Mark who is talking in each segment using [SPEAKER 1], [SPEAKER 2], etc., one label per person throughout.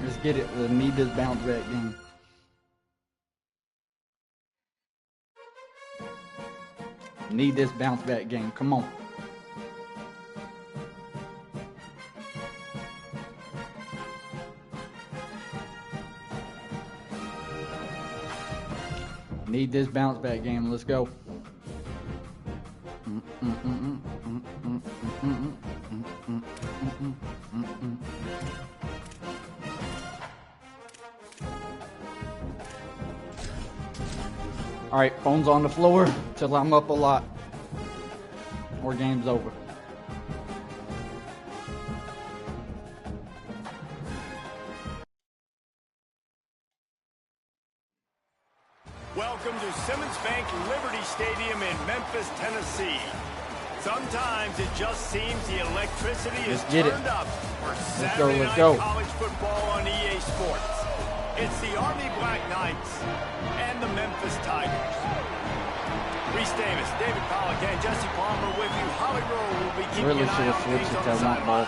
[SPEAKER 1] Let's get it. We need this bounce back game. Need this bounce back game. Come on. Need this bounce back game. Let's go. All right, phone's on the floor till I'm up a lot or game's over.
[SPEAKER 2] Welcome to Simmons Bank Liberty Stadium in Memphis, Tennessee. Sometimes it just seems the electricity is turned up for Saturday night college football on EA Sports. It's the Army Black Knights and the Memphis Tigers. Reese Davis, David Pollack, and Jesse Palmer with you. Holly Rowe will be keeping an eye on things on the sideline.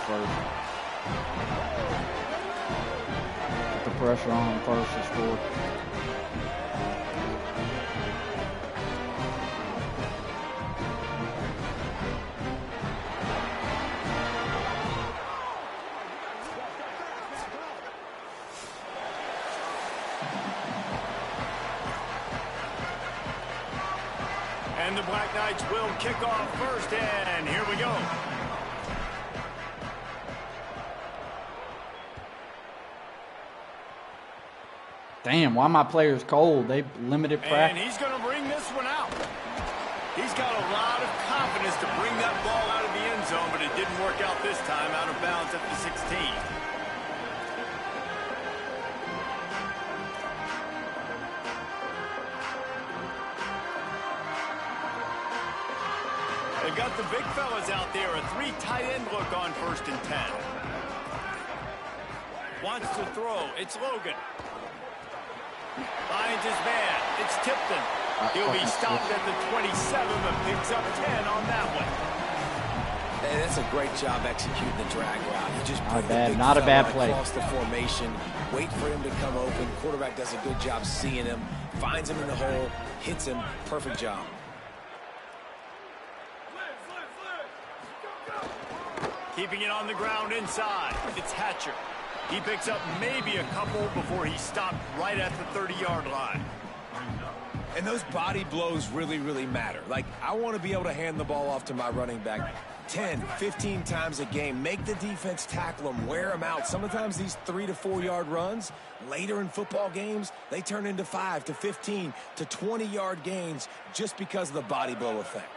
[SPEAKER 1] Put the pressure on first and score.
[SPEAKER 2] And the Black Knights will kick off first, and here we go.
[SPEAKER 1] Damn, why my players cold? They limited practice.
[SPEAKER 2] And he's going to bring this one out. He's got a lot of confidence to bring that ball out of the end zone, but it didn't work out this time, out of bounds at the 16. They've got the big fellas out there, a 3 tight end look on 1st and 10. Wants to throw, it's Logan. Finds his man, it's Tipton. He'll be stopped at the 27, but picks up 10 on that one.
[SPEAKER 3] Hey, that's a great job executing the drag route. He just
[SPEAKER 1] not a bad play.
[SPEAKER 3] Across the formation, wait for him to come open. Quarterback does a good job seeing him, finds him in the hole, hits him. Perfect job.
[SPEAKER 2] Keeping it on the ground inside. It's Hatcher. He picks up maybe a couple before he stopped right at the 30-yard line.
[SPEAKER 3] And those body blows really, really matter. Like, I want to be able to hand the ball off to my running back 10, 15 times a game. Make the defense tackle them, wear them out. Sometimes these 3 to 4 yard runs, later in football games, they turn into 5 to 15 to 20-yard gains just because of the body blow effect.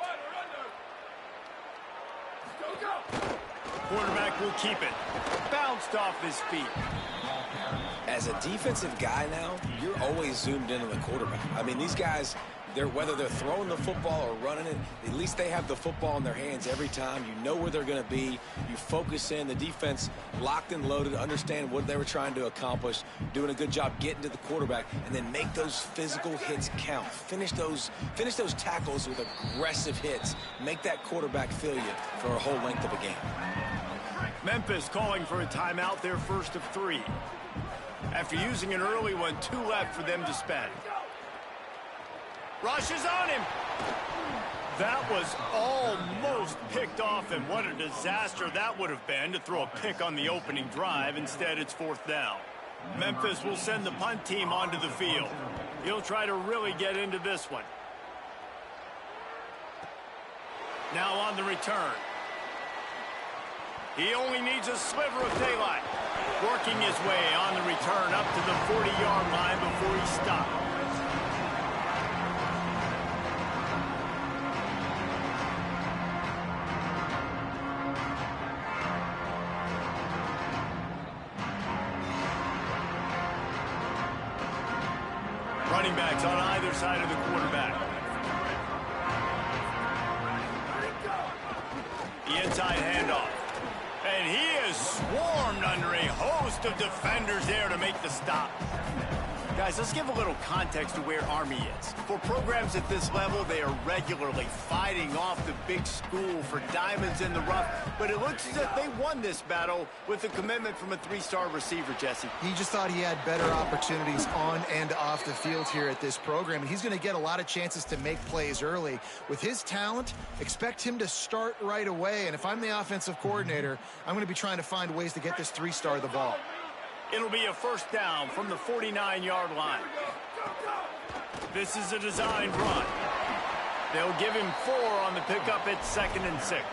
[SPEAKER 2] Quarterback will keep it. Bounced off his feet.
[SPEAKER 3] As a defensive guy now, you're always zoomed in on the quarterback. I mean, these guys, whether they're throwing the football or running it, at least they have the football in their hands every time. You know where they're going to be. You focus in. The defense locked and loaded, understand what they were trying to accomplish, doing a good job getting to the quarterback, and then make those physical hits count. Finish those tackles with aggressive hits. Make that quarterback feel you for a whole length of a game.
[SPEAKER 2] Memphis calling for a timeout, their first of 3. After using an early one, 2 left for them to spend. Rushes on him. That was almost picked off, and what a disaster that would have been to throw a pick on the opening drive. Instead, it's 4th down. Memphis will send the punt team onto the field. He'll try to really get into this one. Now on the return. He only needs a sliver of daylight. Working his way on the return up to the 40-yard line before he stopped. Running backs on either side of the quarterback. The inside handoff. And he is swarmed under a host of defenders there to make the stop. Guys, let's give a little context to where Army is. For programs at this level, they are regularly fighting off the big school for diamonds in the rough, but it looks as if they won this battle with a commitment from a 3-star receiver, Jesse.
[SPEAKER 4] He just thought he had better opportunities on and off the field here at this program, and he's going to get a lot of chances to make plays early. With his talent, expect him to start right away, and if I'm the offensive coordinator, I'm going to be trying to find ways to get this 3-star the ball.
[SPEAKER 2] It'll be a first down from the 49-yard line. This is a designed run. They'll give him 4 on the pickup at 2nd and 6.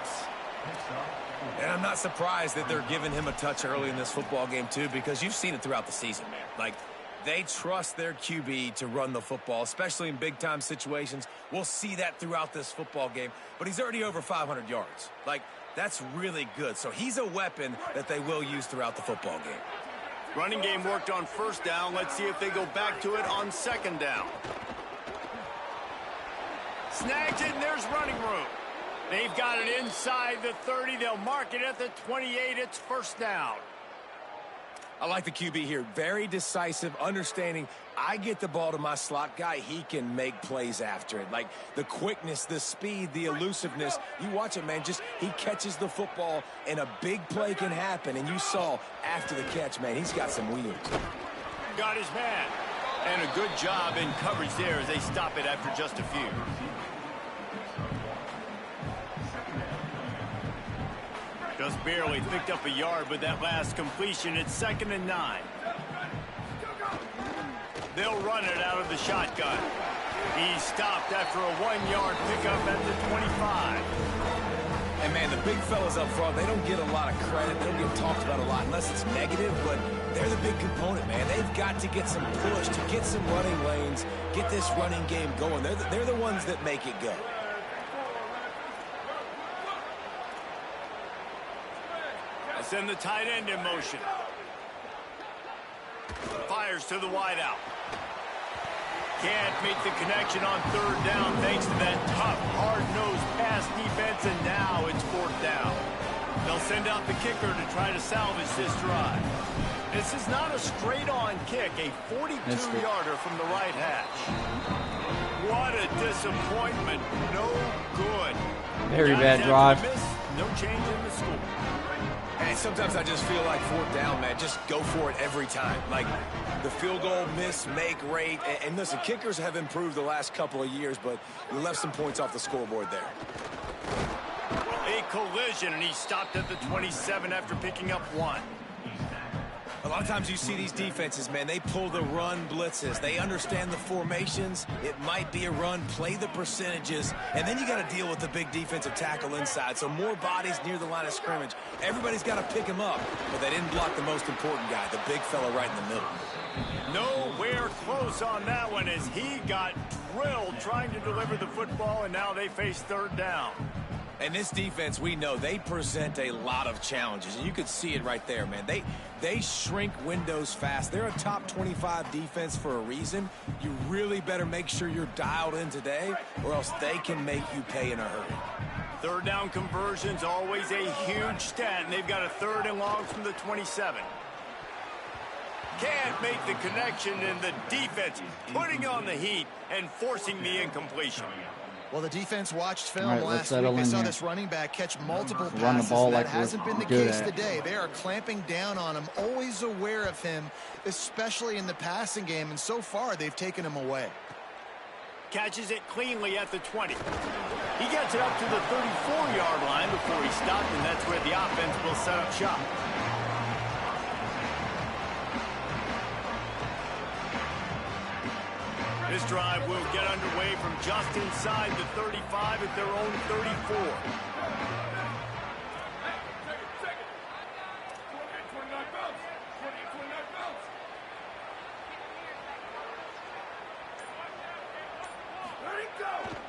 [SPEAKER 3] And I'm not surprised that they're giving him a touch early in this football game, too, because you've seen it throughout the season, man. Like, they trust their QB to run the football, especially in big-time situations. We'll see that throughout this football game. But he's already over 500 yards. Like, that's really good. So he's a weapon that they will use throughout the football game.
[SPEAKER 2] Running game worked on first down. Let's see if they go back to it on 2nd down. Snags it, and there's running room. They've got it inside the 30. They'll mark it at the 28. It's first down.
[SPEAKER 3] I like the QB here. Very decisive, understanding I get the ball to my slot guy. He can make plays after it. Like the quickness, the speed, the elusiveness. You watch it, man. Just he catches the football, and a big play can happen. And you saw after the catch, man, he's got some wheels.
[SPEAKER 2] Got his man. And a good job in coverage there as they stop it after just a few. Just barely picked up a yard with that last completion. It's 2nd and 9. They'll run it out of the shotgun. He stopped after a 1-yard pickup at the 25.
[SPEAKER 3] And, man, the big fellas up front, they don't get a lot of credit. They don't get talked about a lot unless it's negative, but they're the big component, man. They've got to get some push, to get some running lanes, get this running game going. They're the ones that make it go.
[SPEAKER 2] Send the tight end in motion. Fires to the wideout. Can't make the connection on 3rd down thanks to that tough, hard-nosed pass defense, and now it's 4th down. They'll send out the kicker to try to salvage this drive. This is not a straight-on kick, a 42-yarder from the right hash. What a disappointment. No good.
[SPEAKER 1] Very bad drive.
[SPEAKER 2] Miss, no change in the score.
[SPEAKER 3] And sometimes I just feel like 4th down, man, just go for it every time. Like the field goal miss, make rate. And listen, kickers have improved the last couple of years, but you left some points off the scoreboard there.
[SPEAKER 2] A collision, and he stopped at the 27 after picking up 1.
[SPEAKER 3] A lot of times you see these defenses, man, they pull the run blitzes. They understand the formations. It might be a run, play the percentages, and then you got to deal with the big defensive tackle inside. So more bodies near the line of scrimmage. Everybody's got to pick him up, but they didn't block the most important guy, the big fella right in the middle.
[SPEAKER 2] Nowhere close on that one as he got drilled trying to deliver the football, and now they face 3rd down.
[SPEAKER 3] And this defense, we know, they present a lot of challenges. And you could see it right there, man. They shrink windows fast. They're a top 25 defense for a reason. You really better make sure you're dialed in today, or else they can make you pay in a hurry.
[SPEAKER 2] 3rd down conversion's always a huge stat, and they've got a 3rd and long from the 27. Can't make the connection, and the defense putting on the heat and forcing the incompletion.
[SPEAKER 4] Well, the defense watched film
[SPEAKER 1] right,
[SPEAKER 4] last week. They saw this running back catch multiple passes, and that hasn't been the case today. They are clamping down on him, always aware of him, especially in the passing game, and so far they've taken him away.
[SPEAKER 2] Catches it cleanly at the 20. He gets it up to the 34-yard line before he stopped, and that's where the offense will set up shop. This drive will get underway from just inside the 35 at their own 34.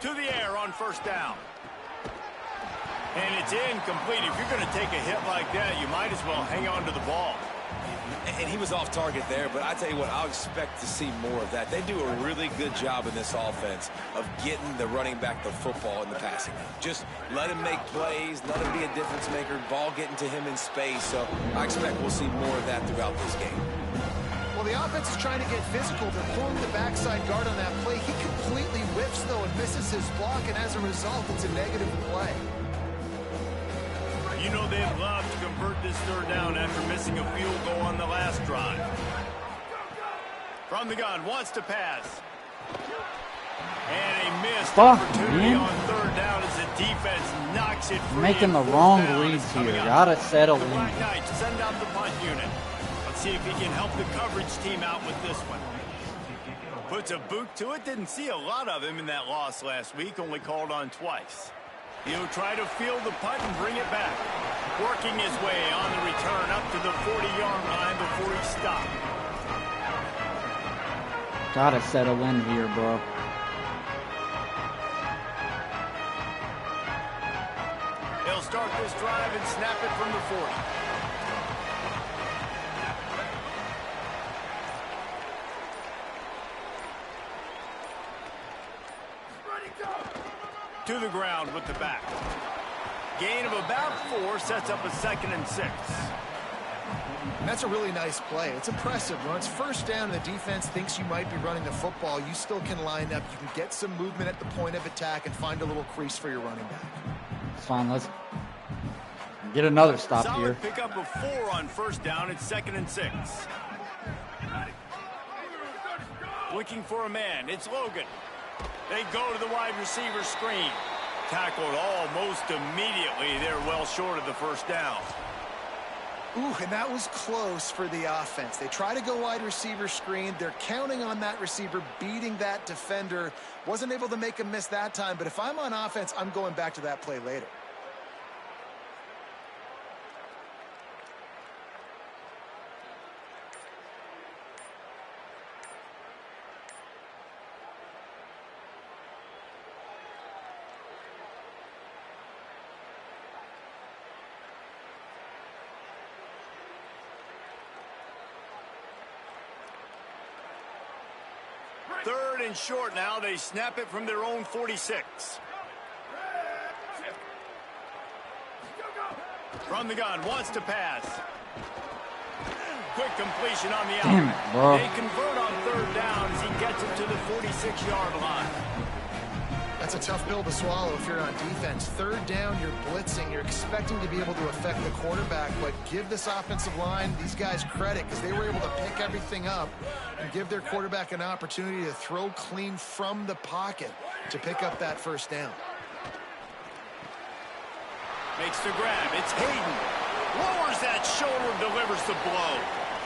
[SPEAKER 2] To the air on first down. And it's incomplete. If you're going to take a hit like that, you might as well hang on to the ball.
[SPEAKER 3] And he was off target there, but I tell you what, I'll expect to see more of that. They do a really good job in this offense of getting the running back the football in the passing game. Just let him make plays, let him be a difference maker, ball getting to him in space. So I expect we'll see more of that throughout this game.
[SPEAKER 4] Well, the offense is trying to get physical. They're pulling the backside guard on that play. He completely whiffs, though, and misses his block, and as a result, it's a negative play.
[SPEAKER 2] You know they'd love to convert this third down after missing a field goal on the last drive. From the gun, wants to pass. And a missed opportunity on third down as the defense knocks it free.
[SPEAKER 1] Making the wrong reads here. Gotta settle in.
[SPEAKER 2] Black Knights send out the punt unit. Let's see if he can help the coverage team out with this one. Puts a boot to it. Didn't see a lot of him in that loss last week. Only called on twice. He'll try to field the punt and bring it back. Working his way on the return up to the 40-yard line before he stopped.
[SPEAKER 1] Gotta settle in here, bro.
[SPEAKER 2] He'll start this drive and snap it from the 40. To the ground with the back. Gain of about 4 sets up a 2nd and 6.
[SPEAKER 4] That's a really nice play. It's impressive. When it's first down and the defense thinks you might be running the football, you still can line up. You can get some movement at the point of attack and find a little crease for your running back.
[SPEAKER 1] It's fine. Let's get another stop
[SPEAKER 2] Solid
[SPEAKER 1] here.
[SPEAKER 2] Pick up a 4 on first down. It's 2nd and 6. Looking for a man. It's Logan. They go to the wide receiver screen. Tackled almost immediately. They're well short of the first down.
[SPEAKER 4] Ooh, and that was close for the offense. They try to go wide receiver screen. They're counting on that receiver beating that defender. Wasn't able to make him miss that time, but if I'm on offense, I'm going back to that play later.
[SPEAKER 2] Third and short now. They snap it from their own 46. From the gun, wants to pass. Quick completion on the out.
[SPEAKER 1] Damn it, bro.
[SPEAKER 2] They convert on third down as he gets it to the 46-yard line.
[SPEAKER 4] That's a tough pill to swallow if you're on defense. Third down, you're blitzing. You're expecting to be able to affect the quarterback, but give this offensive line, these guys, credit because they were able to pick everything up and give their quarterback an opportunity to throw clean from the pocket to pick up that first down.
[SPEAKER 2] Makes the grab. It's Hayden. Lowers that shoulder, delivers the blow.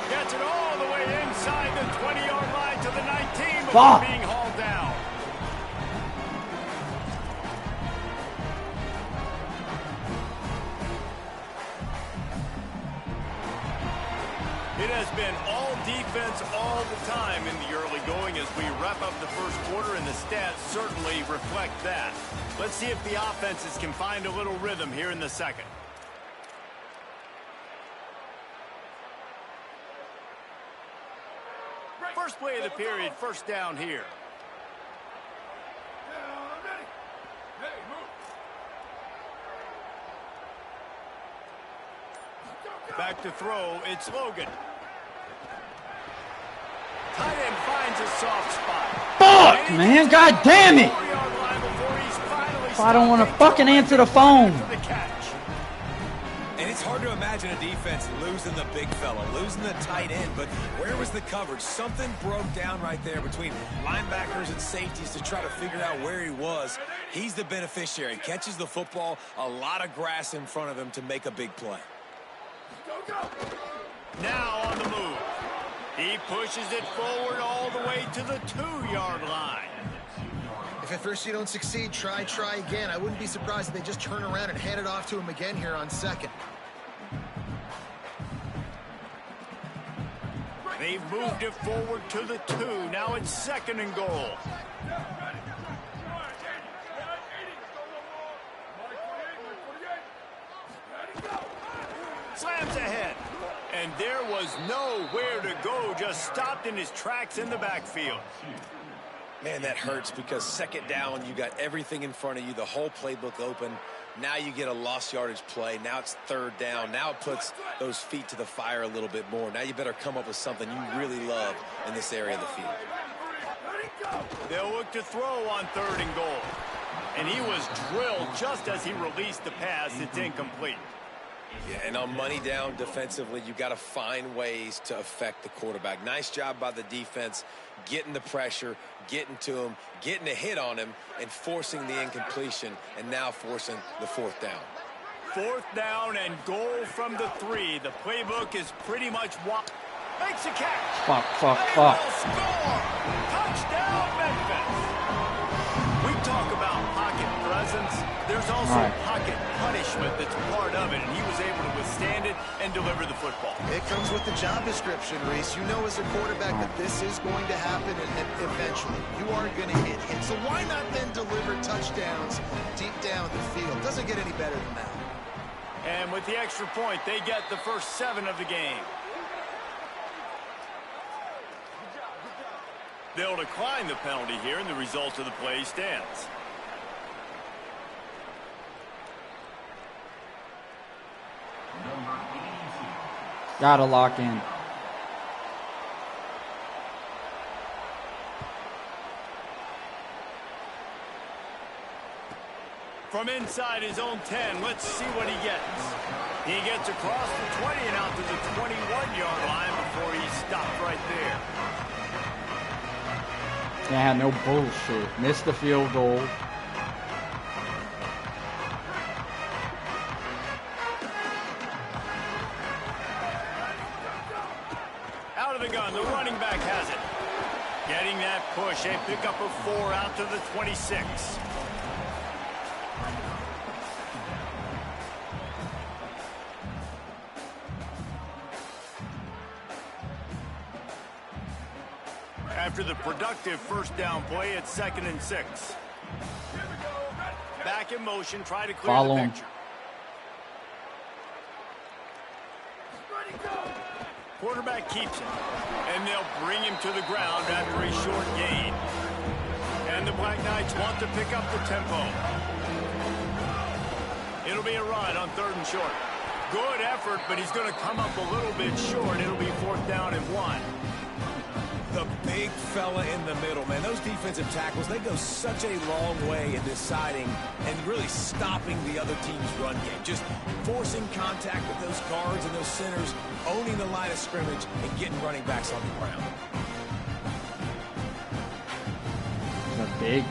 [SPEAKER 2] Gets it all the way inside the 20-yard line to the 19 before being hauled down. It has been all defense all the time in the early going as we wrap up the first quarter, and the stats certainly reflect that. Let's see if the offenses can find a little rhythm here in the second. First play of the period, first down here. Back to throw, it's Logan. Tight end finds a soft spot.
[SPEAKER 1] Fuck, man. God damn it. I don't want to fucking answer the phone.
[SPEAKER 3] And it's hard to imagine a defense losing the big fella, losing the tight end, but where was the coverage? Something broke down right there between linebackers and safeties to try to figure out where he was. He's the beneficiary. Catches the football, a lot of grass in front of him to make a big play.
[SPEAKER 2] Now on the move. He pushes it forward all the way to the 2-yard line.
[SPEAKER 4] If at first you don't succeed, try again. I wouldn't be surprised if they just turn around and hand it off to him again here on second.
[SPEAKER 2] They've moved it forward to the 2. Now it's 2nd and goal. Slams ahead. And there was nowhere to go, just stopped in his tracks in the backfield.
[SPEAKER 3] Man, that hurts because second down, you got everything in front of you, the whole playbook open. Now you get a lost yardage play. Now it's third down. Now it puts those feet to the fire a little bit more. Now you better come up with something you really love in this area of the field.
[SPEAKER 2] They'll look to throw on 3rd and goal. And he was drilled just as he released the pass. It's incomplete.
[SPEAKER 3] Yeah, and on money down defensively, you got to find ways to affect the quarterback. Nice job by the defense, getting the pressure, getting to him, getting a hit on him, and forcing the incompletion, and now forcing the 4th down.
[SPEAKER 2] 4th down and goal from the 3. The playbook is pretty much what makes a catch.
[SPEAKER 1] Fuck.
[SPEAKER 2] Score! Touchdown, Memphis! We talk about pocket presence. There's also pocket punishment that's part of it, and he was able to withstand it and deliver the football.
[SPEAKER 4] It comes with the job description, Reese. You know as a quarterback that this is going to happen, and eventually you are going to hit hits. So why not then deliver touchdowns deep down the field? Doesn't get any better than that.
[SPEAKER 2] And with the extra point, they get the first 7 of the game. They'll decline the penalty here, and the result of the play stands.
[SPEAKER 1] Gotta lock in.
[SPEAKER 2] From inside his own 10, let's see what he gets. He gets across the 20 and out to the 21-yard line before he stopped right there.
[SPEAKER 1] Yeah, no bullshit. Missed the field goal.
[SPEAKER 2] Out of the gun, the running back has it. Getting that push, a pickup of 4 out to the 26. After the productive first down play, it's 2nd and 6. Back in motion, try to clear the picture. Quarterback keeps it, and they'll bring him to the ground after a short gain. And the Black Knights want to pick up the tempo. It'll be a run on 3rd and short. Good effort, but he's going to come up a little bit short. It'll be 4th down and 1.
[SPEAKER 3] The big fella in the middle, man. Those defensive tackles, they go such a long way in deciding and really stopping the other team's run game. Just forcing contact with those guards and those centers, owning the line of scrimmage, and getting running backs on the ground.
[SPEAKER 1] It's a big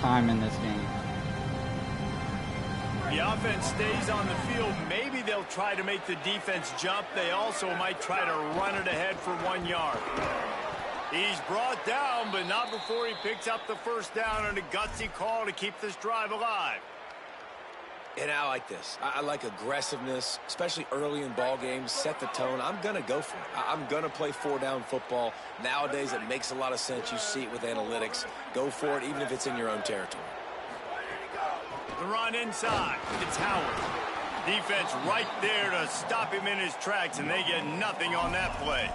[SPEAKER 1] time in this game.
[SPEAKER 2] The offense stays on the field. Maybe they'll try to make the defense jump. They also might try to run it ahead for 1 yard. He's brought down, but not before he picks up the first down and a gutsy call to keep this drive alive.
[SPEAKER 3] And I like this. I like aggressiveness, especially early in ball games. Set the tone. I'm going to go for it. I'm going to play 4-down football. Nowadays, it makes a lot of sense. You see it with analytics. Go for it, even if it's in your own territory.
[SPEAKER 2] The run inside. It's Howard. Defense right there to stop him in his tracks, and they get nothing on that play.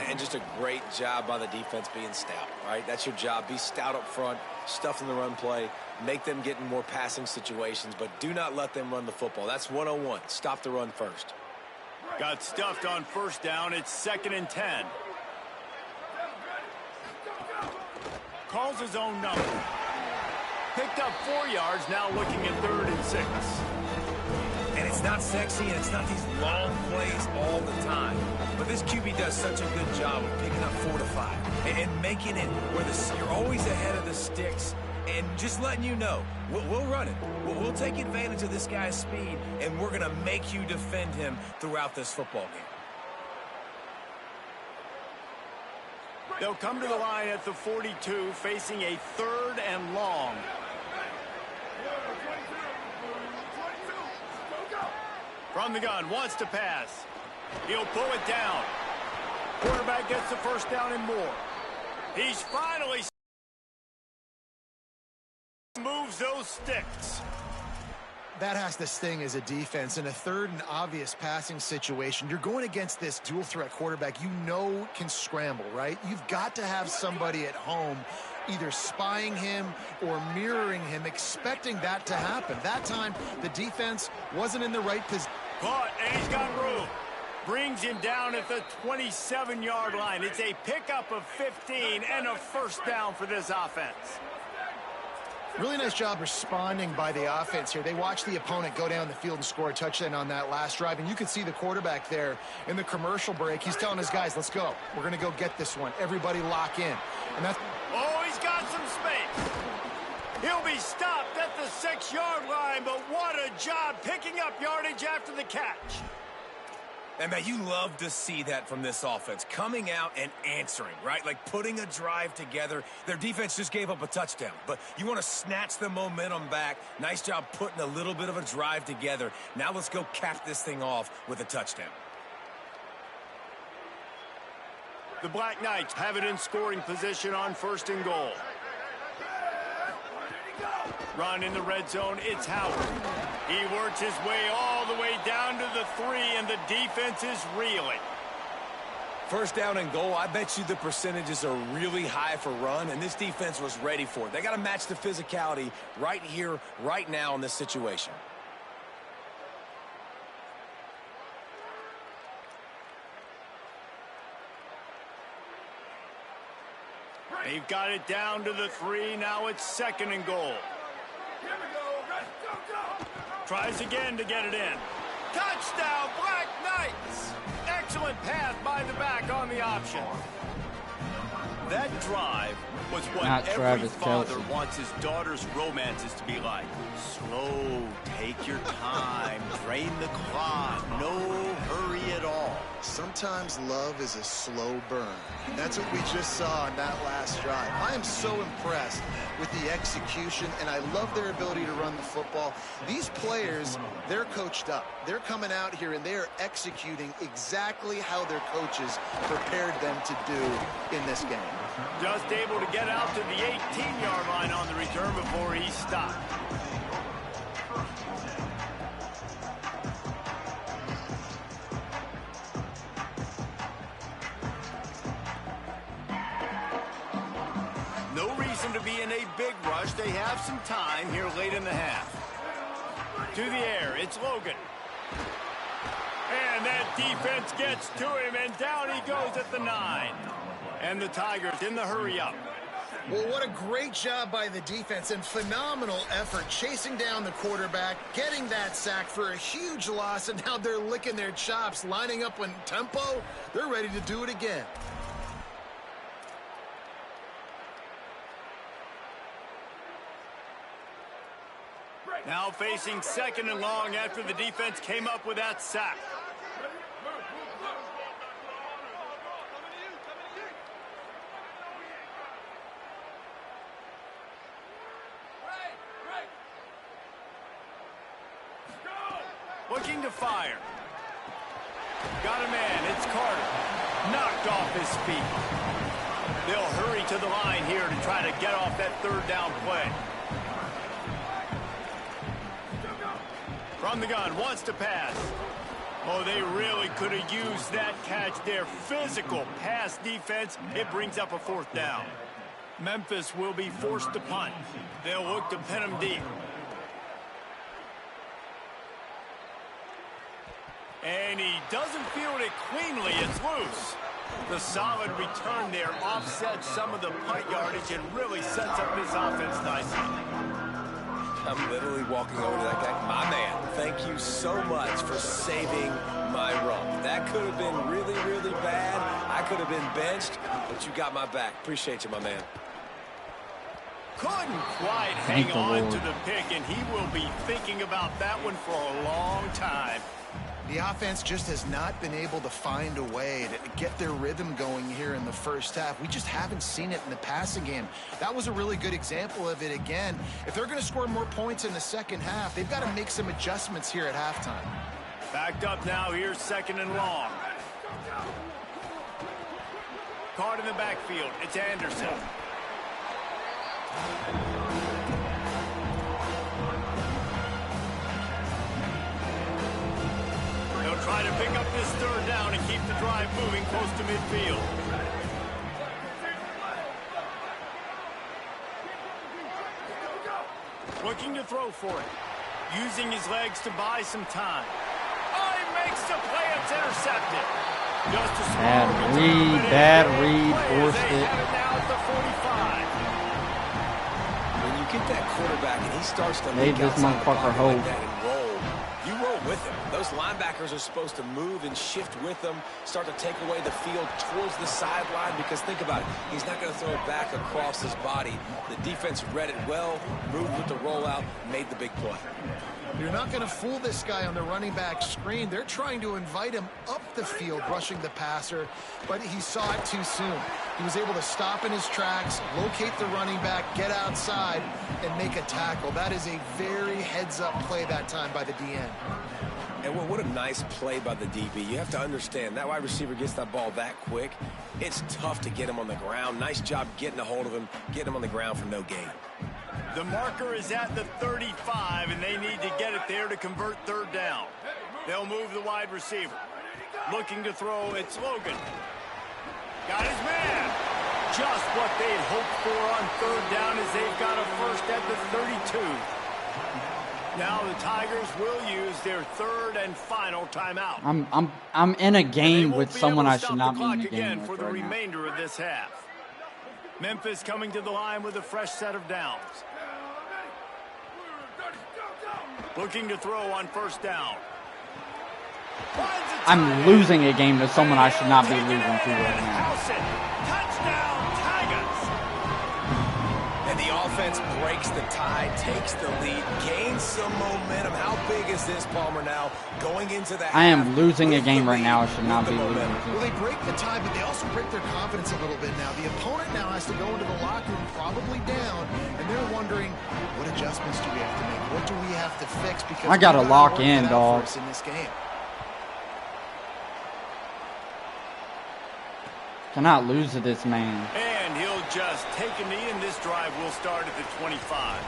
[SPEAKER 3] And just a great job by the defense being stout, right? That's your job. Be stout up front, stuff in the run play, make them get in more passing situations, but do not let them run the football. That's 101. Stop the run first.
[SPEAKER 2] Got stuffed on first down. It's 2nd and 10. Calls his own number. Picked up 4 yards, now looking at 3rd and 6.
[SPEAKER 3] And it's not sexy, and it's not these long plays all the time. But this QB does such a good job of picking up 4 to 5 and making it where you're always ahead of the sticks and just letting you know, we'll run it. We'll take advantage of this guy's speed, and we're going to make you defend him throughout this football game.
[SPEAKER 2] They'll come to the line at the 42, facing a 3rd and long. From the gun, wants to pass. He'll pull it down. Quarterback gets the first down and more. He's finally moves those sticks.
[SPEAKER 4] That has to sting as a defense. In a third and obvious passing situation, you're going against this dual threat quarterback you know can scramble, right? You've got to have somebody at home either spying him or mirroring him, expecting that to happen. That time, the defense wasn't in the right position.
[SPEAKER 2] Caught, and he's got room. Brings him down at the 27-yard line. It's a pickup of 15 and a first down for this offense.
[SPEAKER 4] Really nice job responding by the offense here. They watched the opponent go down the field and score a touchdown on that last drive, and you can see the quarterback there in the commercial break. He's telling his guys, let's go. We're going to go get this one. Everybody lock in. And that's...
[SPEAKER 2] Oh, he's got some space. He'll be stopped at the 6-yard line, but what a job picking up yardage after the catch.
[SPEAKER 3] And, man, you love to see that from this offense, coming out and answering, right? Like putting a drive together. Their defense just gave up a touchdown, but you want to snatch the momentum back. Nice job putting a little bit of a drive together. Now let's go cap this thing off with a touchdown.
[SPEAKER 2] The Black Knights have it in scoring position on 1st and goal. Run in the red zone, it's Howard. He works his way all the way down to the 3, and the defense is reeling.
[SPEAKER 3] First down and goal, I bet you the percentages are really high for run, and this defense was ready for it. They got to match the physicality right here, right now in this situation.
[SPEAKER 2] They've got it down to the 3. Now it's 2nd and goal. Tries again to get it in. Touchdown, Black Knights! Excellent pass by the back on the option. That drive was what every father wants his daughter's romances to be like. Slow, take your time, drain the clock, no hurry at all.
[SPEAKER 4] Sometimes love is a slow burn. That's what we just saw on that last drive. I am so impressed with the execution, and I love their ability to run the football. These players, they're coached up. They're coming out here, and they are executing exactly how their coaches prepared them to do in this game.
[SPEAKER 2] Just able to get out to the 18-yard line on the return before he stopped. No reason to be in a big rush. They have some time here late in the half. To the air, it's Logan. And that defense gets to him, and down he goes at the 9. And the Tigers in the hurry-up.
[SPEAKER 4] Well, what a great job by the defense and phenomenal effort chasing down the quarterback, getting that sack for a huge loss, and now they're licking their chops, lining up in tempo. They're ready to do it again.
[SPEAKER 2] Now facing 2nd and long after the defense came up with that sack. Looking to fire. Got a man, it's Carter. Knocked off his feet. They'll hurry to the line here to try to get off that 3rd down play. From the gun, wants to pass. Oh, they really could have used that catch there. Physical pass defense. It brings up a 4th down. Memphis will be forced to punt. They'll look to pin him deep. And he doesn't field it cleanly. It's loose. The solid return there offsets some of the punt yardage and really sets up his offense nicely.
[SPEAKER 3] I'm literally walking over to that guy. My man, thank you so much for saving my run. That could have been really, really bad. I could have been benched, but you got my back. Appreciate you, my man.
[SPEAKER 2] Couldn't quite hang on to the pick, and he will be thinking about that one for a long time.
[SPEAKER 4] The offense just has not been able to find a way to get their rhythm going here in the first half. We just haven't seen it in the passing game. That was a really good example of it again. If they're going to score more points in the second half, they've got to make some adjustments here at halftime.
[SPEAKER 2] Backed up now, here's 2nd and long. Caught in the backfield, it's Anderson. this third down and keep the drive moving close to midfield. Looking to throw for it. Using his legs to buy some time. Oh, he makes the play. It's intercepted. Just a
[SPEAKER 1] bad read, forced it.
[SPEAKER 2] Now at the 45.
[SPEAKER 3] When you get that quarterback and he starts to
[SPEAKER 1] made this motherfucker hold.
[SPEAKER 3] Like that and roll, you roll with him. Those linebackers are supposed to move and shift with them, start to take away the field towards the sideline, because think about it, he's not going to throw it back across his body. The defense read it well, moved with the rollout, made the big play.
[SPEAKER 4] You're not going to fool this guy on the running back screen. They're trying to invite him up the field, rushing the passer, but he saw it too soon. He was able to stop in his tracks, locate the running back, get outside, and make a tackle. That is a very heads-up play that time by the DN.
[SPEAKER 3] And what a nice play by the DB. You have to understand, that wide receiver gets that ball that quick. It's tough to get him on the ground. Nice job getting a hold of him, getting him on the ground for no gain.
[SPEAKER 2] The marker is at the 35, and they need to get it there to convert third down. They'll move the wide receiver. Looking to throw, it's Logan. Got his man. Just what they'd hoped for on third down, as they've got a first at the 32. Now the Tigers will use their third and final timeout.
[SPEAKER 1] I'm in a game with someone I should not be in a game
[SPEAKER 2] again
[SPEAKER 1] with
[SPEAKER 2] for the
[SPEAKER 1] right
[SPEAKER 2] remainder of this half. Memphis coming to the line with a fresh set of downs. Looking to throw on first down.
[SPEAKER 1] I'm losing a game to someone I should not be losing to right now.
[SPEAKER 2] Touchdown, Tigers!
[SPEAKER 3] And the offense breaks the tie, takes the lead, gains some momentum. How big is this, Palmer, now going into the
[SPEAKER 1] I am losing a game right now I should not be losing to.
[SPEAKER 4] Well, they break the tie, but they also break their confidence a little bit now. The opponent now has to go into the locker room probably down, and they're wondering, what adjustments do we have to make? What do we have to fix? Because
[SPEAKER 1] I gotta lock in, dog.
[SPEAKER 4] In this game.
[SPEAKER 1] Cannot lose to this man.
[SPEAKER 2] And he'll just take a knee, and this drive will start at the 25.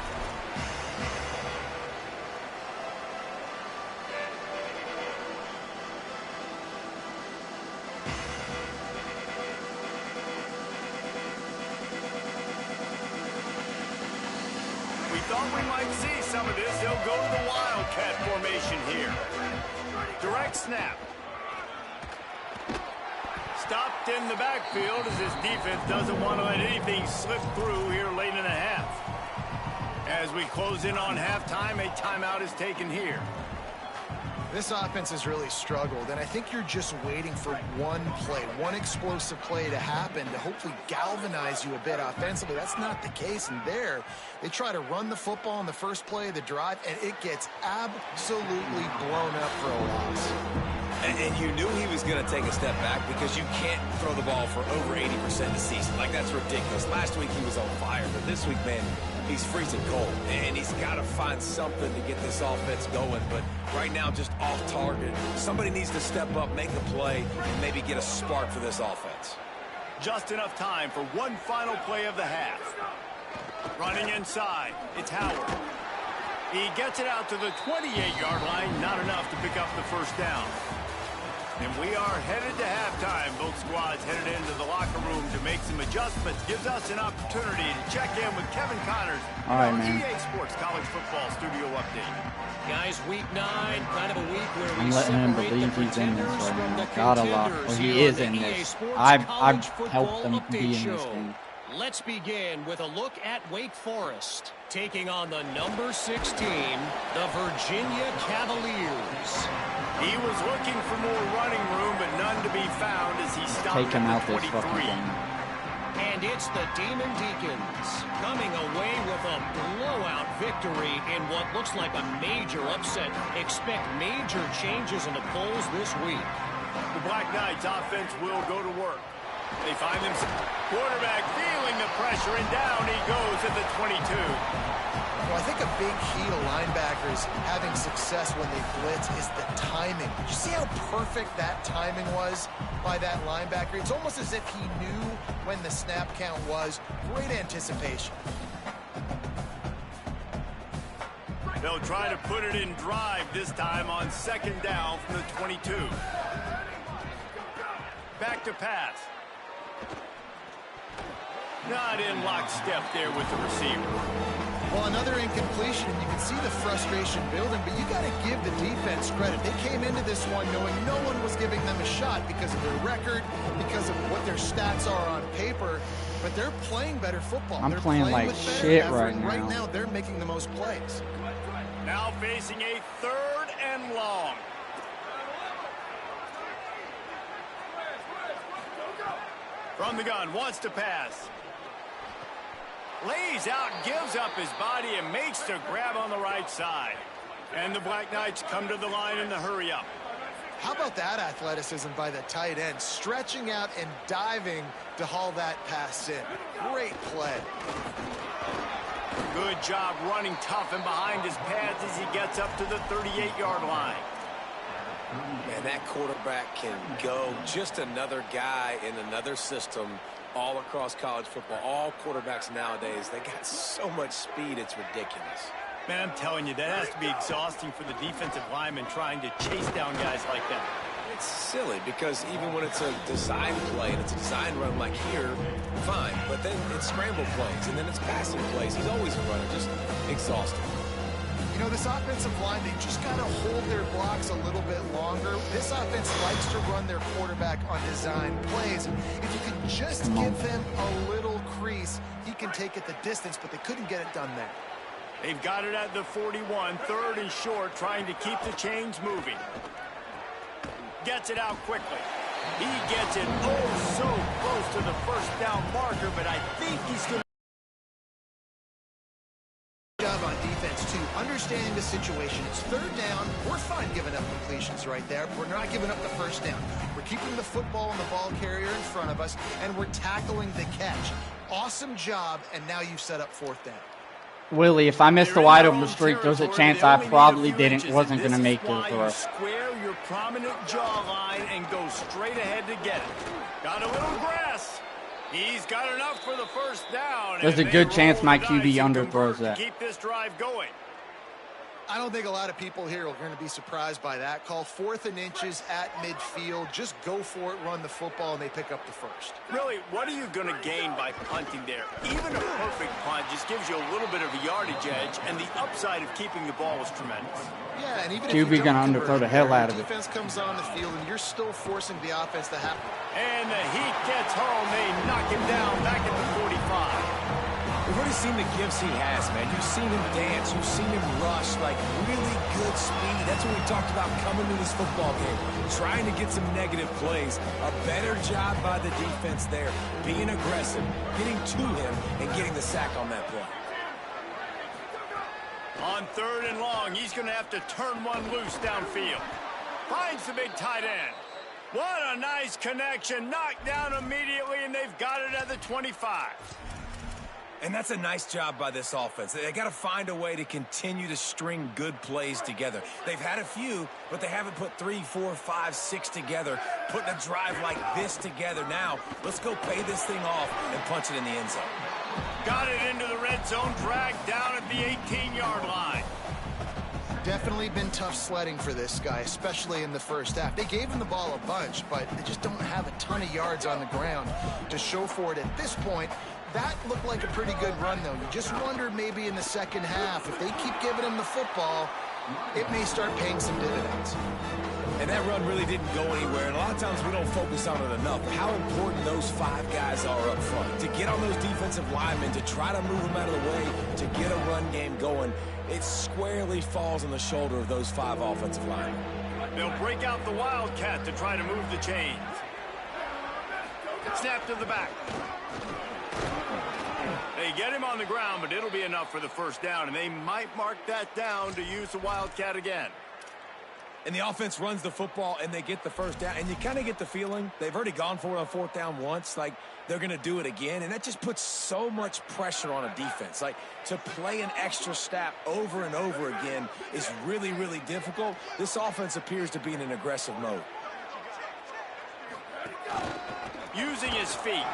[SPEAKER 2] We thought we might see some of this. They'll go to the Wildcat formation here. Direct snap. Stopped in the backfield as his defense doesn't want to let anything slip through here late in the half. As we close in on halftime, a timeout is taken here.
[SPEAKER 4] This offense has really struggled, and I think you're just waiting for one play, one explosive play to happen to hopefully galvanize you a bit offensively. That's not the case, and there they try to run the football in the first play of the drive, and it gets absolutely blown up for a loss.
[SPEAKER 3] And you knew he was going to take a step back, because you can't throw the ball for over 80% this season. Like, that's ridiculous. Last week he was on fire, but this week, man, he's freezing cold. And he's got to find something to get this offense going. But right now, just off target. Somebody needs to step up, make a play, and maybe get a spark for this offense.
[SPEAKER 2] Just enough time for one final play of the half. Running inside, it's Howard. He gets it out to the 28-yard line, not enough to pick up the first down. And we are headed to halftime. Both squads headed into the locker room to make some adjustments. Gives us an opportunity to check in with Kevin Connors.
[SPEAKER 1] All right, man.
[SPEAKER 2] EA Sports College Football Studio Update.
[SPEAKER 5] Guys, week 9, kind of a week where
[SPEAKER 1] I'm
[SPEAKER 5] we
[SPEAKER 1] letting him
[SPEAKER 5] separate
[SPEAKER 1] believe
[SPEAKER 5] the
[SPEAKER 1] he's in this
[SPEAKER 5] pretenders
[SPEAKER 1] right
[SPEAKER 5] from
[SPEAKER 1] now.
[SPEAKER 5] the
[SPEAKER 1] Gotta lock.
[SPEAKER 5] contenders
[SPEAKER 1] Well, he
[SPEAKER 5] here
[SPEAKER 1] is
[SPEAKER 5] on
[SPEAKER 1] in
[SPEAKER 5] the
[SPEAKER 1] this.
[SPEAKER 5] EA Sports
[SPEAKER 1] I've
[SPEAKER 5] College
[SPEAKER 1] helped
[SPEAKER 5] Football
[SPEAKER 1] them
[SPEAKER 5] Update
[SPEAKER 1] be in this
[SPEAKER 5] Show.
[SPEAKER 1] game.
[SPEAKER 5] Let's begin with a look at Wake Forest, taking on the number 16, the Virginia Cavaliers.
[SPEAKER 2] He was looking for more running room, but none to be found as he stopped
[SPEAKER 1] Take him out
[SPEAKER 2] at the
[SPEAKER 1] this fucking
[SPEAKER 2] 23.
[SPEAKER 1] game.
[SPEAKER 5] And it's the Demon Deacons coming away with a blowout victory in what looks like a major upset. Expect major changes in the polls this week.
[SPEAKER 2] The Black Knights offense will go to work. They find themselves quarterback feeling the pressure, and down he goes at the 22.
[SPEAKER 4] Well, I think a big key to linebackers having success when they blitz is the timing. Did you see how perfect that timing was by that linebacker? It's almost as if he knew when the snap count was. Great anticipation.
[SPEAKER 2] They'll try to put it in drive this time on second down from the 22. back to pass. Not in lockstep there with the receiver.
[SPEAKER 4] Well, another incompletion, and you can see the frustration building, but you got to give the defense credit. They came into this one knowing no one was giving them a shot because of their record, because of what their stats are on paper, but they're playing better football.
[SPEAKER 1] I'm
[SPEAKER 4] they're
[SPEAKER 1] playing like shit right now.
[SPEAKER 4] Right now, they're making the most plays.
[SPEAKER 2] Now facing a 3rd and long. From the gun, wants to pass. Lays out, gives up his body, and makes the grab on the right side. And the Black Knights come to the line in the hurry up.
[SPEAKER 4] How about that athleticism by the tight end, stretching out and diving to haul that pass in. Great play.
[SPEAKER 2] Good job running tough and behind his pads as he gets up to the 38-yard line.
[SPEAKER 3] Man, that quarterback can go. Just another guy in another system all across college football. All quarterbacks nowadays, they got so much speed, it's ridiculous.
[SPEAKER 2] Man, I'm telling you, that has to be exhausting for the defensive lineman trying to chase down guys like that.
[SPEAKER 3] It's silly because even when it's a design play and it's a design run like here, fine. But then it's scramble plays and then it's passing plays. He's always a runner, just exhausting.
[SPEAKER 4] You know, this offensive line, they just got to hold their blocks a little bit longer. This offense likes to run their quarterback on design plays. And if you can just give him a little crease, he can take it the distance, but they couldn't get it done there.
[SPEAKER 2] They've got it at the 41, 3rd and short, trying to keep the chains moving. Gets it out quickly. He gets it oh so close to the 1st down marker, but I think he's going to
[SPEAKER 4] job on defense too, understanding the situation. It's 3rd down. We're fine giving up completions right there. We're not giving up the 1st down. We're keeping the football and the ball carrier in front of us, and we're tackling the catch. Awesome job, and now you've set up 4th down.
[SPEAKER 1] Willie, if I missed the wide open streak, there's a chance I probably wasn't going to make this throw.
[SPEAKER 2] Square your prominent jawline and go straight ahead to get it. Got a little grass. He's got enough for the 1st down.
[SPEAKER 1] There's a good chance my QB underthrows that.
[SPEAKER 2] Keep this drive going.
[SPEAKER 4] I don't think a lot of people here are going to be surprised by that call. 4th and inches at midfield. Just go for it, run the football, and they pick up the 1st.
[SPEAKER 2] Really, what are you going to gain by punting there? Even a perfect punt just gives you a little bit of a yardage edge, and the upside of keeping the ball is tremendous.
[SPEAKER 4] Yeah, and even
[SPEAKER 1] QB going to underthrow the hell out of it.
[SPEAKER 4] Defense comes on the field, and you're still forcing the offense to happen.
[SPEAKER 2] And the heat gets home. They knock him down back at the 45.
[SPEAKER 3] We've already seen the gifts he has, man. You've seen him dance. You've seen him rush, like really good speed. That's what we talked about coming to this football game, trying to get some negative plays. A better job by the defense there, being aggressive, getting to him, and getting the sack on that play.
[SPEAKER 2] On 3rd and long, he's going to have to turn one loose downfield. Finds the big tight end. What a nice connection. Knocked down immediately, and they've got it at the 25.
[SPEAKER 3] And that's a nice job by this offense. They got to find a way to continue to string good plays together. They've had a few, but they haven't put 3, 4, 5, 6 together, putting a drive like this together. Now, let's go pay this thing off and punch it in the end zone.
[SPEAKER 2] Got it into the red zone, dragged down at the 18-yard line.
[SPEAKER 4] Definitely been tough sledding for this guy, especially in the 1st half. They gave him the ball a bunch, but they just don't have a ton of yards on the ground to show for it at this point. That looked like a pretty good run, though. You just wonder maybe in the 2nd half, if they keep giving him the football, it may start paying some dividends.
[SPEAKER 3] And that run really didn't go anywhere. And a lot of times we don't focus on it enough. How important those 5 guys are up front. To get on those defensive linemen, to try to move them out of the way, to get a run game going, it squarely falls on the shoulder of those 5 offensive linemen.
[SPEAKER 2] They'll break out the Wildcat to try to move the chains. Snap to the back. They get him on the ground, but it'll be enough for the 1st down, and they might mark that down to use the Wildcat again.
[SPEAKER 3] And the offense runs the football, and they get the 1st down. And you kind of get the feeling they've already gone for it on 4th down once. Like, they're going to do it again. And that just puts so much pressure on a defense. Like, to play an extra snap over and over again is really, really difficult. This offense appears to be in an aggressive mode.
[SPEAKER 2] Using his feet.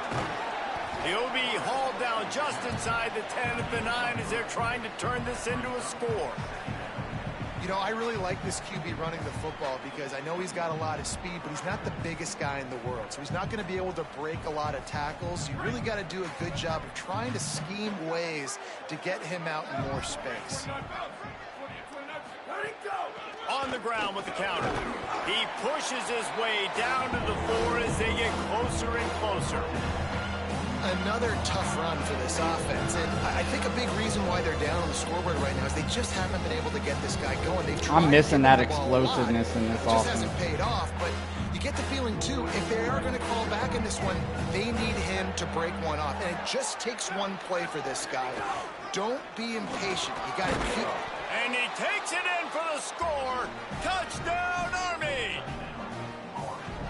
[SPEAKER 2] He'll be hauled down just inside the 10 at the 9 as they're trying to turn this into a score.
[SPEAKER 4] You know, I really like this QB running the football because I know he's got a lot of speed, but he's not the biggest guy in the world. So he's not going to be able to break a lot of tackles. You really got to do a good job of trying to scheme ways to get him out in more space.
[SPEAKER 2] On the ground with the counter. He pushes his way down to the 4 as they get closer and closer.
[SPEAKER 4] Another tough run for this offense, and I think a big reason why they're down on the scoreboard right now is they just haven't been able to get this guy going.
[SPEAKER 1] I'm missing that explosiveness in this offense.
[SPEAKER 4] It just hasn't paid off, but you get the feeling, too, if they are going to call back in this one, they need him to break one off, and it just takes one play for this guy. Don't be impatient. You got to keep...
[SPEAKER 2] And he takes it in for the score. Touchdown, Army!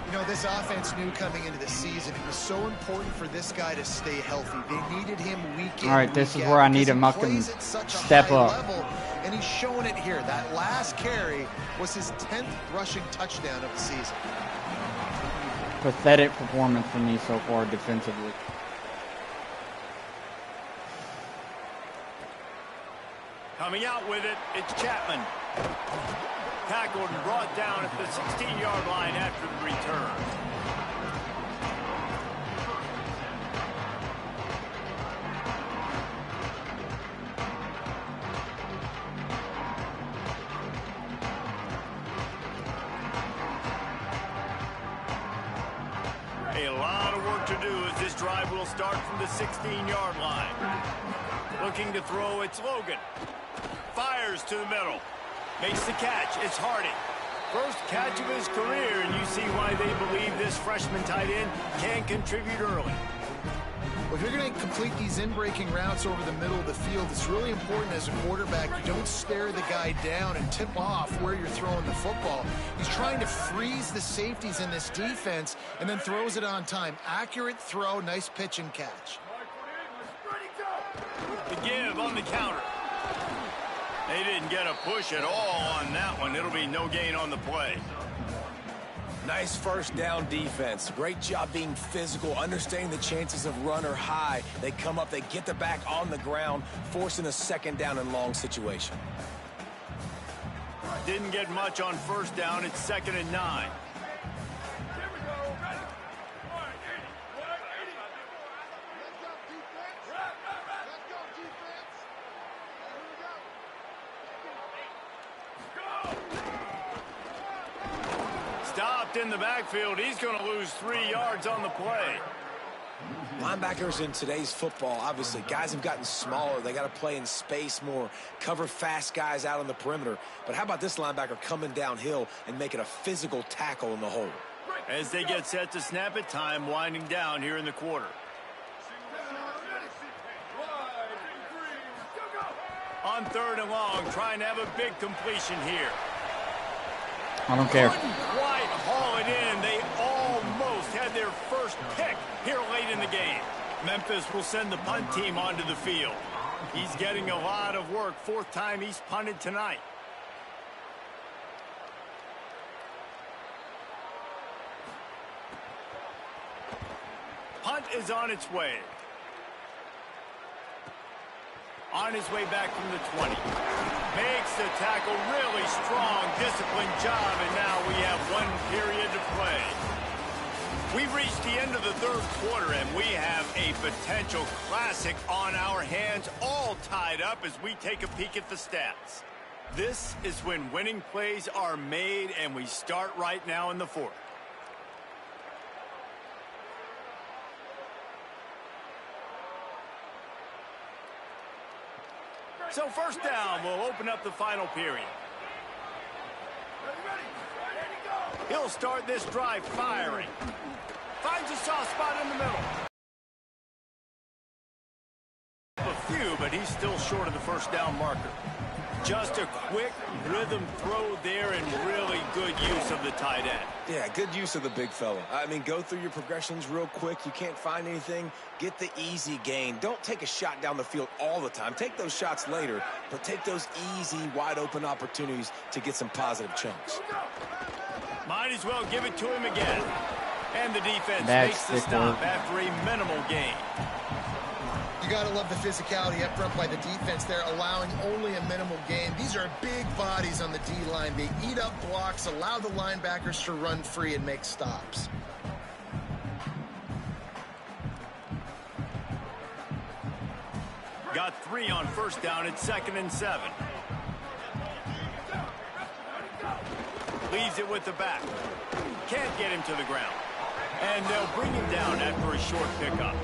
[SPEAKER 4] You know, this offense knew coming into the season it was so important for this guy to stay healthy. They needed him week in,
[SPEAKER 1] all right, this is where I need to mucking step up.
[SPEAKER 4] Level, and he's showing it here. That last carry was his 10th rushing touchdown of the season.
[SPEAKER 1] Pathetic performance for me so far defensively.
[SPEAKER 2] Coming out with it, it's Chapman. Tackled and brought down at the 16-yard line after the return. A lot of work to do as this drive will start from the 16-yard line. Looking to throw, it's Logan. Fires to the middle. Makes the catch. It's Hardy. First catch of his career, and you see why they believe this freshman tight end can contribute early.
[SPEAKER 4] Well, if you're going to complete these in-breaking routes over the middle of the field, it's really important as a quarterback you don't stare the guy down and tip off where you're throwing the football. He's trying to freeze the safeties in this defense and then throws it on time. Accurate throw, nice pitch and catch.
[SPEAKER 2] The give on the counter. They didn't get a push at all on that one. It'll be no gain on the play.
[SPEAKER 3] Nice first down defense. Great job being physical, understanding the chances of run are high. They come up, they get the back on the ground, forcing a second down and long situation.
[SPEAKER 2] Didn't get much on first down. It's 2nd and 9. Stopped in the backfield. He's going to lose 3 yards on the play.
[SPEAKER 3] Linebackers in today's football, obviously, guys have gotten smaller. They got to play in space more, cover fast guys out on the perimeter. But how about this linebacker coming downhill and making a physical tackle in the hole?
[SPEAKER 2] As they get set to snap it, time winding down here in the quarter. On 3rd and long, trying to have a big completion here.
[SPEAKER 1] I don't care.
[SPEAKER 2] Couldn't quite haul it in. They almost had their first pick here late in the game. Memphis will send the punt team onto the field. He's getting a lot of work. 4th time he's punted tonight. Punt is on its way. On his way back from the 20. Makes the tackle, really strong, disciplined job, and now we have 1 period to play. We've reached the end of the 3rd quarter, and we have a potential classic on our hands, all tied up as we take a peek at the stats. This is when winning plays are made, and we start right now in the 4th. So 1st down will open up the final period. He'll start this drive firing. Finds a soft spot in the middle. A few, but he's still short of the 1st down marker. Just a quick rhythm throw there and really good use of the tight end.
[SPEAKER 3] Yeah, good use of the big fella. I mean, go through your progressions real quick. You can't find anything. Get the easy gain. Don't take a shot down the field all the time. Take those shots later, but take those easy, wide-open opportunities to get some positive chunks.
[SPEAKER 2] Might as well give it to him again. And the defense makes the stop after a minimal gain.
[SPEAKER 4] You got to love the physicality up front by the defense there, allowing only a minimal gain. These are big bodies on the D-line. They eat up blocks, allow the linebackers to run free and make stops.
[SPEAKER 2] Got 3 on first down at 2nd and 7. Leaves it with the back. Can't get him to the ground. And they'll bring him down after a short pickup.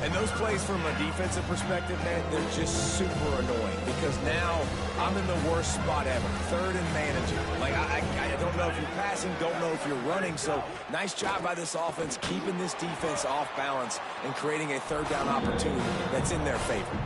[SPEAKER 3] And those plays from a defensive perspective, man, they're just super annoying because now I'm in the worst spot ever. 3rd and manager. Like, I don't know if you're passing, don't know if you're running. So nice job by this offense keeping this defense off balance and creating a 3rd down opportunity that's in their favor.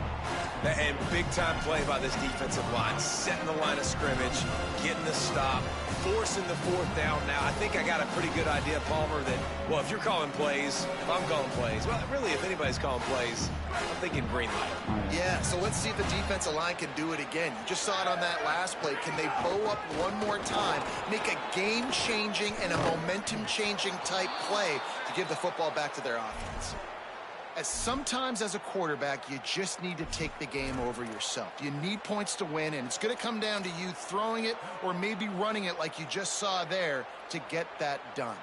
[SPEAKER 3] And big-time play by this defensive line, setting the line of scrimmage, getting the stop, forcing the 4th down. Now, I think I got a pretty good idea, Palmer, that, well, if you're calling plays, if I'm calling plays, well, really, if anybody's calling plays, I'm thinking green light.
[SPEAKER 4] Yeah, so let's see if the defensive line can do it again. You just saw it on that last play. Can they bow up one more time, make a game-changing and a momentum-changing type play to give the football back to their offense? As sometimes as a quarterback, you just need to take the game over yourself. You need points to win, and it's going to come down to you throwing it or maybe running it like you just saw there to get that done.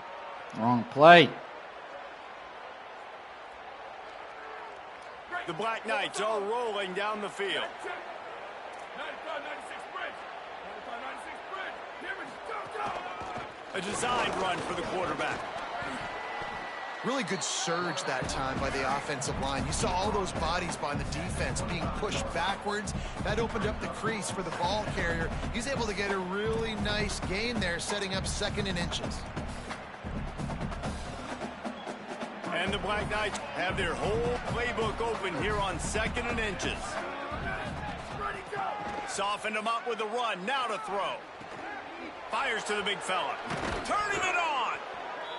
[SPEAKER 1] Wrong play.
[SPEAKER 2] The Black Knights are rolling down the field. A design run for the quarterback.
[SPEAKER 4] Really good surge that time by the offensive line. You saw all those bodies by the defense being pushed backwards. That opened up the crease for the ball carrier. He's able to get a really nice gain there, setting up 2nd and inches.
[SPEAKER 2] And the Black Knights have their whole playbook open here on 2nd and inches. Softened him up with a run. Now to throw. Fires to the big fella. Turning it on.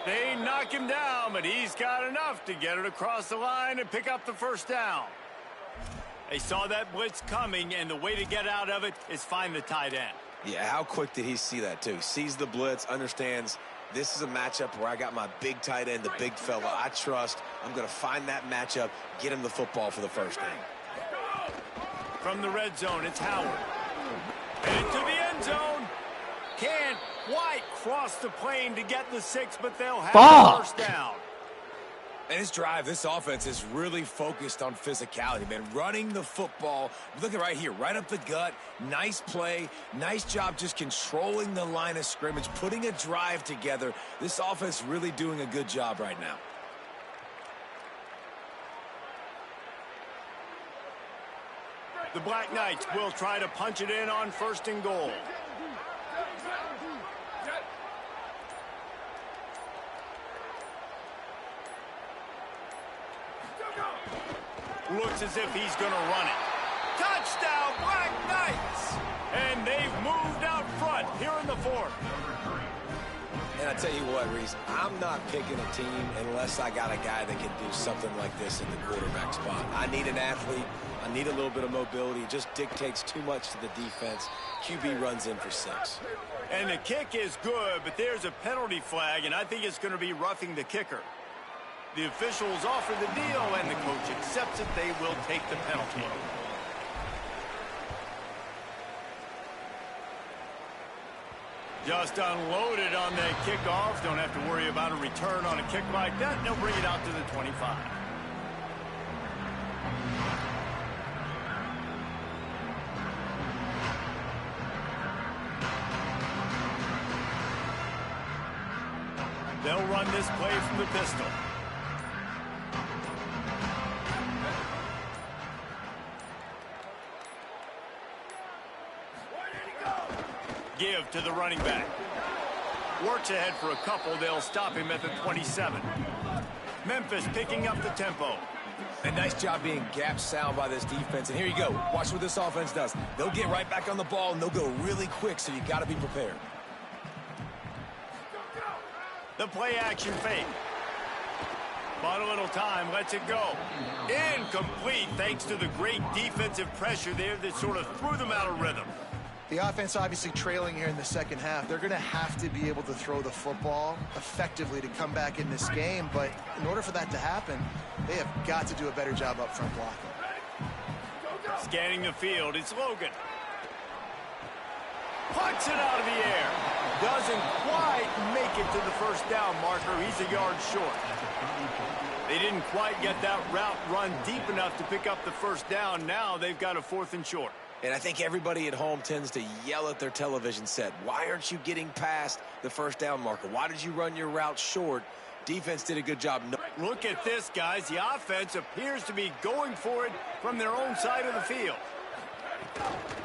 [SPEAKER 2] They knock him down, but he's got enough to get it across the line and pick up the 1st down. They saw that blitz coming, and the way to get out of it is find the tight end.
[SPEAKER 3] Yeah, how quick did he see that, too? Sees the blitz, understands this is a matchup where I got my big tight end, the big fella I trust. I'm going to find that matchup, get him the football for the 1st down.
[SPEAKER 2] From the red zone, it's Howard. And into the end zone. Can't quite cross the plane to get the 6, but they'll have the 1st down.
[SPEAKER 3] And this drive, this offense is really focused on physicality, man. Running the football. Look at right here, right up the gut. Nice play. Nice job just controlling the line of scrimmage, putting a drive together. This offense really doing a good job right now.
[SPEAKER 2] The Black Knights will try to punch it in on 1st and goal. Looks as if he's going to run it. Touchdown, Black Knights! And they've moved out front here in the 4th.
[SPEAKER 3] And I tell you what, Reese, I'm not picking a team unless I got a guy that can do something like this in the quarterback spot. I need an athlete. I need a little bit of mobility. It just dictates too much to the defense. QB runs in for 6.
[SPEAKER 2] And the kick is good, but there's a penalty flag, and I think it's going to be roughing the kicker. The officials offer the deal, and the coach accepts it. They will take the penalty. Just unloaded on that kickoff. Don't have to worry about a return on a kick like that. They'll bring it out to the 25. They'll run this play from the pistol. Give to the running back. Works ahead for a couple. They'll stop him at the 27. Memphis picking up the tempo.
[SPEAKER 3] A nice job being gap sound by this defense. And here you go. Watch what this offense does. They'll get right back on the ball, and they'll go really quick, so you got to be prepared.
[SPEAKER 2] The play action fake. But a little time, lets it go. Incomplete thanks to the great defensive pressure there that sort of threw them out of rhythm.
[SPEAKER 4] The offense obviously trailing here in the second half. They're going to have to be able to throw the football effectively to come back in this game. But in order for that to happen, they have got to do a better job up front blocking.
[SPEAKER 2] Scanning the field, it's Logan. Puts it out of the air. Doesn't quite make it to the first down marker. He's a yard short. They didn't quite get that route run deep enough to pick up the first down. Now they've got a 4th and short.
[SPEAKER 3] And I think everybody at home tends to yell at their television set. Why aren't you getting past the first down marker? Why did you run your route short? Defense did a good job.
[SPEAKER 2] Look at this, guys. The offense appears to be going for it from their own side of the field.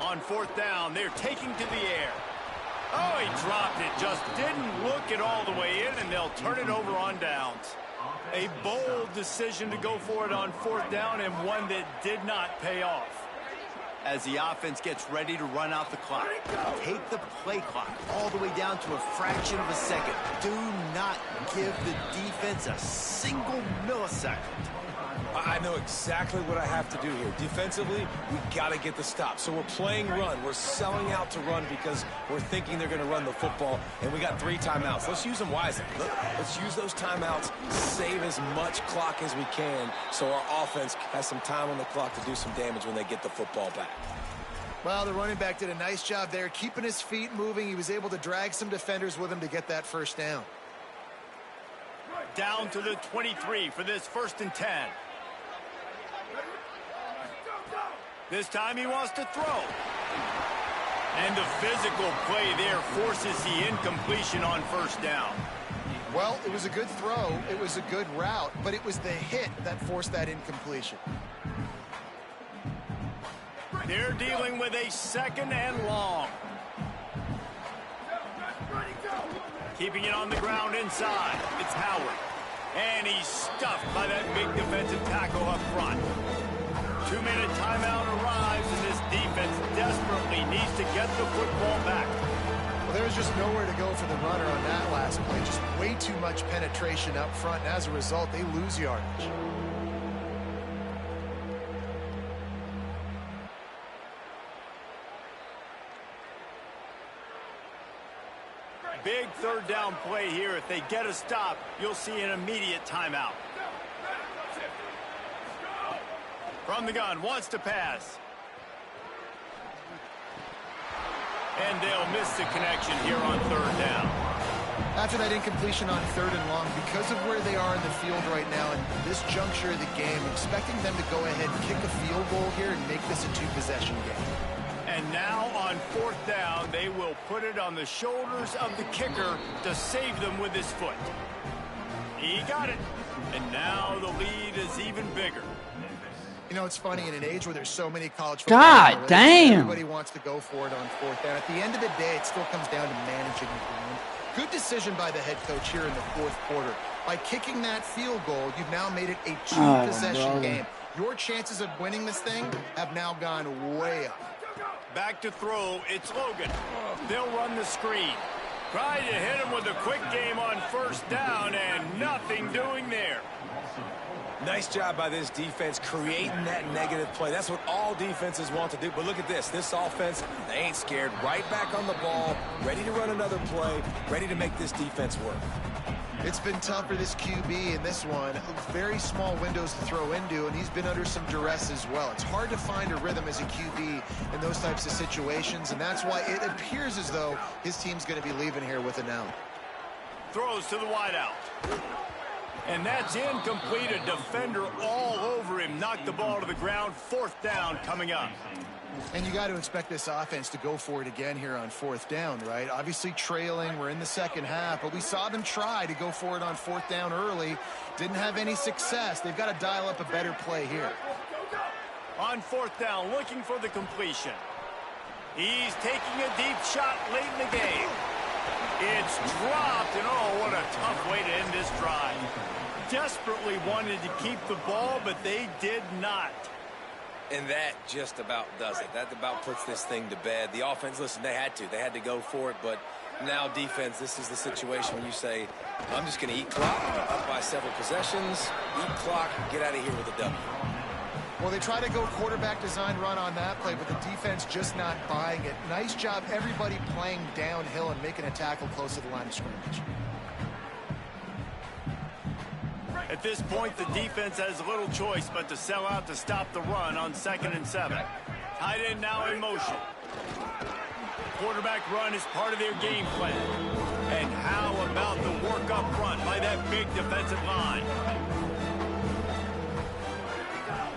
[SPEAKER 2] On 4th down, they're taking to the air. Oh, he dropped it. Just didn't look it all the way in, and they'll turn it over on downs. A bold decision to go for it on 4th down, and one that did not pay off. As the offense gets ready to run out the clock.
[SPEAKER 6] Take the play clock all the way down to a fraction of a second. Do not give the defense a single millisecond.
[SPEAKER 3] I know exactly what I have to do here. Defensively, we got to get the stop. So we're playing run. We're selling out to run because we're thinking they're going to run the football, and we got 3 timeouts. Let's use them wisely. Let's use those timeouts, save as much clock as we can so our offense has some time on the clock to do some damage when they get the football back.
[SPEAKER 4] Well, the running back did a nice job there, keeping his feet moving. He was able to drag some defenders with him to get that first down.
[SPEAKER 2] Down to the 23 for this 1st and 10. This time he wants to throw. And the physical play there forces the incompletion on 1st down.
[SPEAKER 4] Well, it was a good throw. It was a good route, but it was the hit that forced that incompletion.
[SPEAKER 2] They're dealing with a 2nd and long. Keeping it on the ground inside. It's Howard. And he's stuffed by that big defensive tackle up front. 2-minute timeout arrives, and this defense desperately needs to get the football back.
[SPEAKER 4] Well, there was just nowhere to go for the runner on that last play. Just way too much penetration up front, and as a result, they lose yardage.
[SPEAKER 2] Big 3rd down play here. If they get a stop, you'll see an immediate timeout. From the gun, wants to pass. And they'll miss the connection here on 3rd down.
[SPEAKER 4] After that incompletion on 3rd and long, because of where they are in the field right now and this juncture of the game, expecting them to go ahead and kick a field goal here and make this a 2-possession game.
[SPEAKER 2] And now on 4th down, they will put it on the shoulders of the kicker to save them with his foot. He got it. And now the lead is even bigger.
[SPEAKER 4] You know, it's funny, in an age where there's so many college football players, everybody wants to go for it on 4th down. At the end of the day, it still comes down to managing the ground. Good decision by the head coach here in the 4th quarter. By kicking that field goal, you've now made it a 2-possession game. Your chances of winning this thing have now gone way up.
[SPEAKER 2] Back to throw, it's Logan. They'll run the screen. Try to hit him with a quick game on 1st down, and nothing doing there.
[SPEAKER 3] Nice job by this defense creating that negative play. That's what all defenses want to do. But look at this. This offense, they ain't scared. Right back on the ball, ready to run another play, ready to make this defense work.
[SPEAKER 4] It's been tough for this QB in this one. Very small windows to throw into, and he's been under some duress as well. It's hard to find a rhythm as a QB in those types of situations, and that's why it appears as though his team's going to be leaving here with an out.
[SPEAKER 2] Throws to the wideout. And that's incomplete. A defender all over him. Knocked the ball to the ground. 4th down coming up.
[SPEAKER 4] And you got to expect this offense to go for it again here on 4th down, right? Obviously trailing. We're in the second half, but we saw them try to go for it on 4th down early. Didn't have any success. They've got to dial up a better play here.
[SPEAKER 2] On 4th down, looking for the completion. He's taking a deep shot late in the game. It's dropped, and oh, what a tough way to end this drive. Desperately wanted to keep the ball, but they did not.
[SPEAKER 3] And that just about does it. That about puts this thing to bed. The offense, listen, they had to go for it, but now defense, this is the situation when you say, I'm just going to eat clock, up by several possessions, eat clock, get out of here with a W.
[SPEAKER 4] Well, they try to go quarterback design run on that play, but the defense just not buying it. Nice job, everybody playing downhill and making a tackle close to the line of scrimmage.
[SPEAKER 2] At this point, the defense has little choice but to sell out to stop the run on 2nd and 7. Tight end now in motion. Quarterback run is part of their game plan. And how about the work up front by that big defensive line?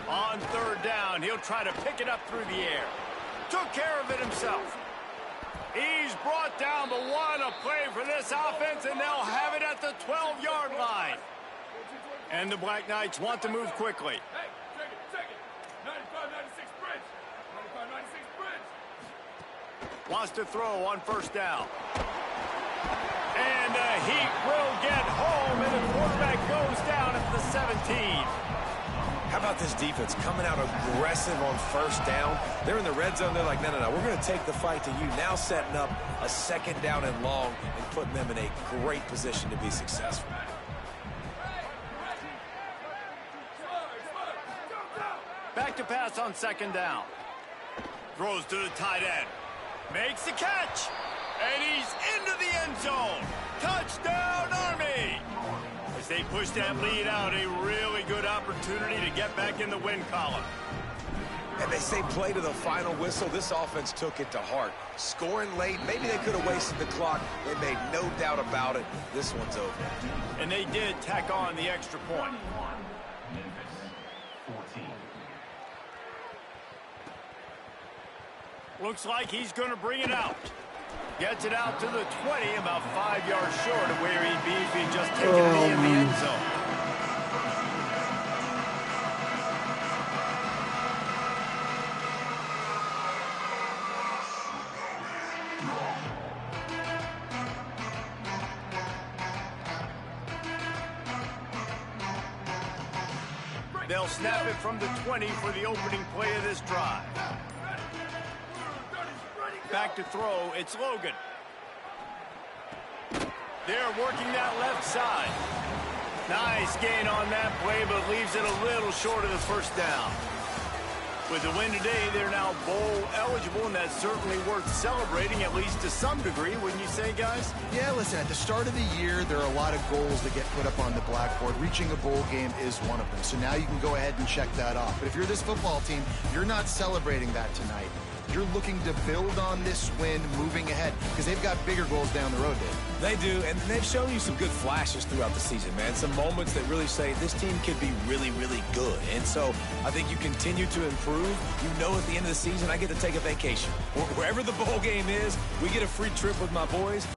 [SPEAKER 2] On 3rd down, he'll try to pick it up through the air. Took care of it himself. He's brought down, but what a play for this offense, and they'll have it at the 12-yard line. And the Black Knights want to move quickly.
[SPEAKER 7] Hey, check it. 95-96 bridge. 95-96 bridge.
[SPEAKER 2] Wants to throw on 1st down. And the Heat will get home, and the quarterback goes down at the 17.
[SPEAKER 3] How about this defense coming out aggressive on 1st down? They're in the red zone. They're like, no. We're going to take the fight to you. Now setting up a 2nd down and long and putting them in a great position to be successful.
[SPEAKER 2] Back to pass on 2nd down. Throws to the tight end. Makes the catch. And he's into the end zone. Touchdown, Army! As they push that lead out, a really good opportunity to get back in the win column.
[SPEAKER 3] And they say play to the final whistle. This offense took it to heart. Scoring late, maybe they could have wasted the clock. They made no doubt about it. This one's over.
[SPEAKER 2] And they did tack on the extra point. Looks like he's going to bring it out. Gets it out to the 20, about 5 yards short of where he'd be if he'd just taken it in the end zone. They'll snap it from the 20 for the opening play of this drive. Back to throw, it's Logan. They're working that left side. Nice gain on that play, but leaves it a little short of the 1st down. With the win today, they're now bowl eligible, and that's certainly worth celebrating, at least to some degree, wouldn't you say, guys?
[SPEAKER 4] Yeah, listen, at the start of the year, there are a lot of goals that get put up on the blackboard. Reaching a bowl game is one of them. So now you can go ahead and check that off. But if you're this football team, you're not celebrating that tonight. You're looking to build on this win moving ahead because they've got bigger goals down the road, Dave.
[SPEAKER 3] They do, and they've shown you some good flashes throughout the season, man. Some moments that really say this team could be really, really good. And so I think you continue to improve. You know at the end of the season, I get to take a vacation. Wherever the bowl game is, we get a free trip with my boys.